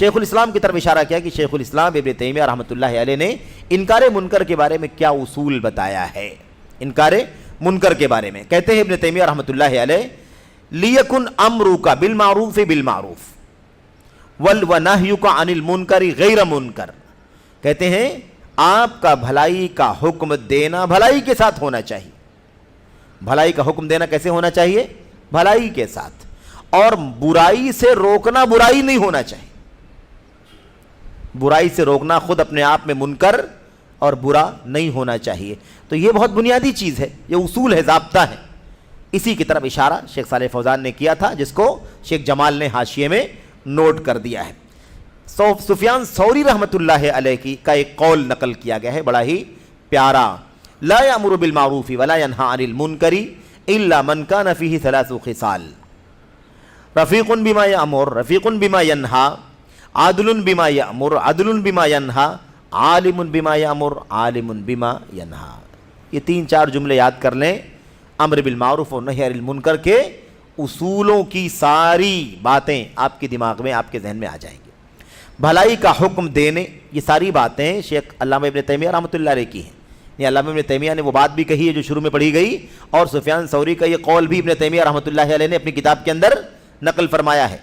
شیخ الاسلام کی طرف اشارہ کیا کہ شیخ الاسلام ابن تیمیہ رحمۃ اللہ علیہ نے انکار منکر کے بارے میں کیا اصول بتایا ہے. انکار منکر کے بارے میں کہتے ہیں ابن تیمیہ رحمۃ اللہ علیہ لیکن امرک بالمعروف بالمعروف ونہیک عن المنکر غیر منکر. کہتے ہیں آپ کا بھلائی کا حکم دینا بھلائی کے ساتھ ہونا چاہیے. بھلائی کا حکم دینا کیسے ہونا چاہیے؟ بھلائی کے ساتھ. اور برائی سے روکنا برائی نہیں ہونا چاہیے. برائی سے روکنا خود اپنے آپ میں منکر اور برا نہیں ہونا چاہیے. تو یہ بہت بنیادی چیز ہے، یہ اصول ہے، ضابطہ ہے. اسی کی طرف اشارہ شیخ صالح فوزان نے کیا تھا، جس کو شیخ جمال نے حاشیے میں نوٹ کر دیا ہے. سفیان ثوری رحمۃ اللہ علیہ کا ایک قول نقل کیا گیا ہے بڑا ہی پیارا. لا یأمر بالمعروف ولا ینہی عن المنکر الا من کان فیہ ثلاث خصال رفیق بما یأمر رفیق بما ینہی عادل بما یأمر عدل بما ینہی عالم بما یأمر عالم بما ینہی. یہ 3-4 جملے یاد کر لیں. امر بالمعروف اور نہی عن المنکر کے اصولوں کی ساری باتیں آپ کے دماغ میں، آپ کے ذہن میں آ جائیں گی. بھلائی کا حکم دینے، یہ ساری باتیں شیخ علامہ ابن تیمیہ رحمۃ اللہ علیہ کی ہیں. یہ علامہ ابن تیمیہ نے وہ بات بھی کہی ہے جو شروع میں پڑھی گئی، اور سفیان ثوری کا یہ قول بھی ابن تیمیہ رحمۃ اللہ علیہ نے اپنی کتاب کے اندر نقل فرمایا ہے.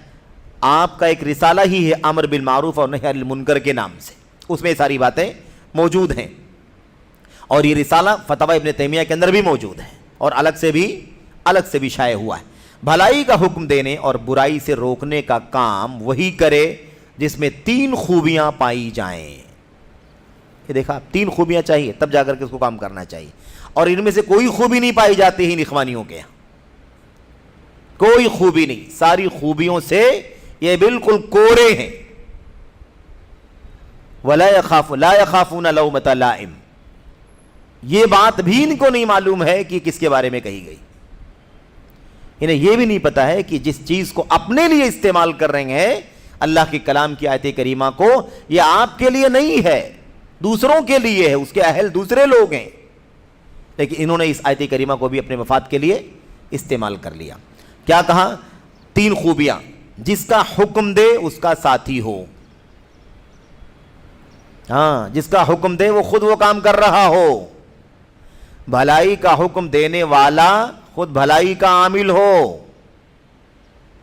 آپ کا ایک رسالہ ہی ہے امر بالمعروف اور نہی عن المنکر کے نام سے، اس میں یہ ساری باتیں موجود ہیں. اور یہ رسالہ فتاوی ابن تیمیہ کے اندر بھی موجود ہے اور الگ سے بھی شائع ہوا ہے. بھلائی کا حکم دینے اور برائی سے روکنے کا کام وہی کرے جس میں 3 خوبیاں پائی جائیں. یہ دیکھا، 3 خوبیاں چاہیے تب جا کر کے اس کو کام کرنا چاہیے. اور ان میں سے کوئی خوبی نہیں پائی جاتی ہی اخوانیوں کے یہاں، کوئی خوبی نہیں. ساری خوبیوں سے یہ بالکل کورے ہیں. لا يخافون لومۃ لائم. یہ بات بھی ان کو نہیں معلوم ہے کہ کس کے بارے میں کہی گئی. انہیں یہ بھی نہیں پتا ہے کہ جس چیز کو اپنے لیے استعمال کر رہے ہیں اللہ کے کلام کی آیت کریمہ کو، یہ آپ کے لیے نہیں ہے، دوسروں کے لیے ہے، اس کے اہل دوسرے لوگ ہیں. لیکن انہوں نے اس آیت کریمہ کو بھی اپنے مفاد کے لیے استعمال کر لیا. کیا کہا؟ 3 خوبیاں. جس کا حکم دے اس کا ساتھی ہو. ہاں، جس کا حکم دے وہ خود وہ کام کر رہا ہو. بھلائی کا حکم دینے والا خود بھلائی کا عامل ہو.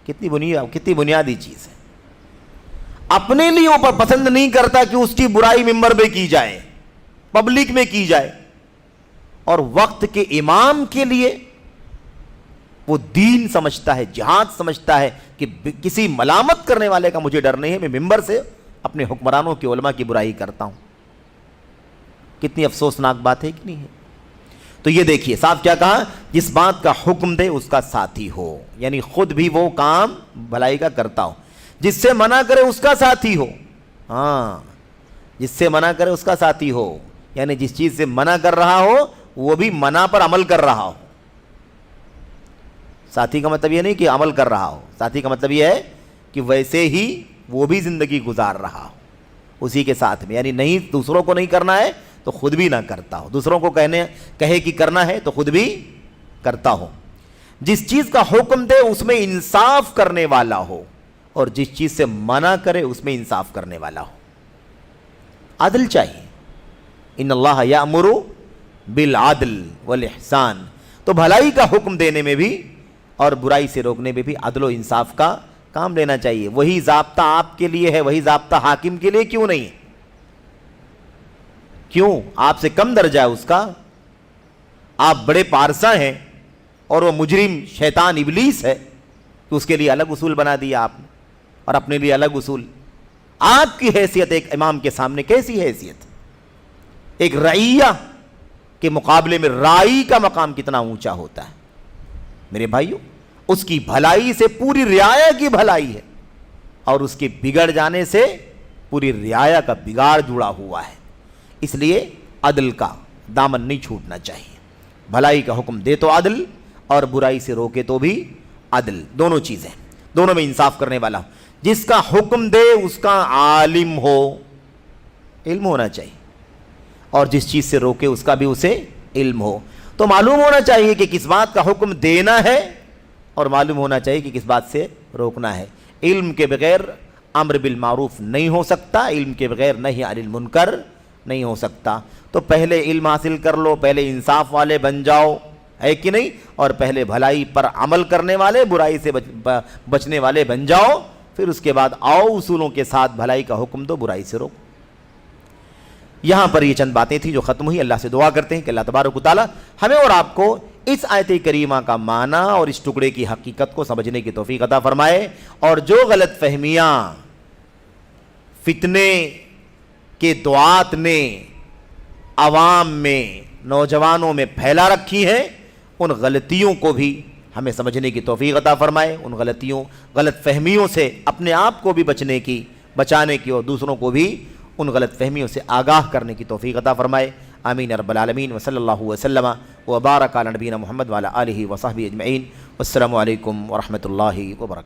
کتنی بنیادی چیز ہے. اپنے لیے اوپر پسند نہیں کرتا کہ اس کی برائی ممبر پہ کی جائے، پبلک میں کی جائے. اور وقت کے امام کے لیے وہ دین سمجھتا ہے، جہاد سمجھتا ہے کہ کسی ملامت کرنے والے کا مجھے ڈر نہیں ہے، میں ممبر سے اپنے حکمرانوں کی علماء کی برائی کرتا ہوں. کتنی افسوسناک بات ہے کہ نہیں ہے؟ تو یہ دیکھیے صاحب کیا کہا، جس بات کا حکم دے اس کا ساتھی ہو، یعنی خود بھی وہ کام بھلائی کا کرتا ہو. جس سے منع کرے اس کا ساتھی ہو. ہاں، جس سے منع کرے اس کا ساتھی ہو، یعنی جس چیز سے منع کر رہا ہو وہ بھی منع پر عمل کر رہا ہو. ساتھی کا مطلب یہ نہیں کہ عمل کر رہا ہو، ساتھی کا مطلب یہ ہے کہ ویسے ہی وہ بھی زندگی گزار رہا ہو اسی کے ساتھ میں. یعنی نہیں دوسروں کو نہیں کرنا ہے تو خود بھی نہ کرتا ہو، دوسروں کو کہے کہ کرنا ہے تو خود بھی کرتا ہو. جس چیز کا حکم دے اس میں انصاف کرنے والا ہو، اور جس چیز سے منع کرے اس میں انصاف کرنے والا ہو. عدل چاہیے. ان اللہ یأمر بالعدل والاحسان. تو بھلائی کا حکم دینے میں بھی اور برائی سے روکنے میں بھی عدل و انصاف کا کام لینا چاہیے. وہی ضابطہ آپ کے لیے ہے، وہی ضابطہ حاکم کے لیے کیوں نہیں ہے؟ کیوں؟ آپ سے کم درجہ ہے اس کا. آپ بڑے پارسا ہیں اور وہ مجرم شیطان ابلیس ہے، تو اس کے لیے الگ اصول بنا دیا آپ نے اور اپنے لیے الگ اصول. آپ کی حیثیت ایک امام کے سامنے کیسی حیثیت؟ ایک رعیہ کے مقابلے میں رائی کا مقام کتنا اونچا ہوتا ہے میرے بھائیو. اس کی بھلائی سے پوری رعایا کی بھلائی ہے، اور اس کے بگڑ جانے سے پوری رعایا کا بگاڑ جڑا ہوا ہے. اس لیے عدل کا دامن نہیں چھوٹنا چاہیے. بھلائی کا حکم دے تو عدل، اور برائی سے روکے تو بھی عدل. دونوں چیزیں، دونوں میں انصاف کرنے والا ہو. جس کا حکم دے اس کا عالم ہو، علم ہونا چاہیے، اور جس چیز سے روکے اس کا بھی اسے علم ہو. تو معلوم ہونا چاہیے کہ کس بات کا حکم دینا ہے، اور معلوم ہونا چاہیے کہ کس بات سے روکنا ہے. علم کے بغیر امر بالمعروف نہیں ہو سکتا، علم کے بغیر نہی عن المنکر نہیں ہو سکتا۔ تو پہلے علم حاصل کر لو، پہلے انصاف والے بن جاؤ، ہے کہ نہیں، اور پہلے بھلائی پر عمل کرنے والے، برائی سے بچنے والے بن جاؤ، پھر اس کے بعد آؤ اصولوں کے ساتھ بھلائی کا حکم دو، برائی سے روکو۔ یہاں پر یہ چند باتیں تھیں جو ختم ہوئی۔ اللہ سے دعا کرتے ہیں کہ اللہ تبارک و تعالی ہمیں اور آپ کو اس آیت کریمہ کا معنی اور اس ٹکڑے کی حقیقت کو سمجھنے کی توفیق عطا فرمائے، اور جو غلط فہمیاں فتنے کے دعات نے عوام میں، نوجوانوں میں پھیلا رکھی ہیں، ان غلطیوں کو بھی ہمیں سمجھنے کی توفیق عطا فرمائے، ان غلط فہمیوں سے اپنے آپ کو بھی بچانے کی اور دوسروں کو بھی ان غلط فہمیوں سے آگاہ کرنے کی توفیق عطا فرمائے۔ آمین رب العالمین، وصلی اللہ وسلم وبارک علی نبینا محمد وعلی آلہ وصحبہ اجمعین۔ والسلام علیکم ورحمۃ اللہ وبرکاتہ۔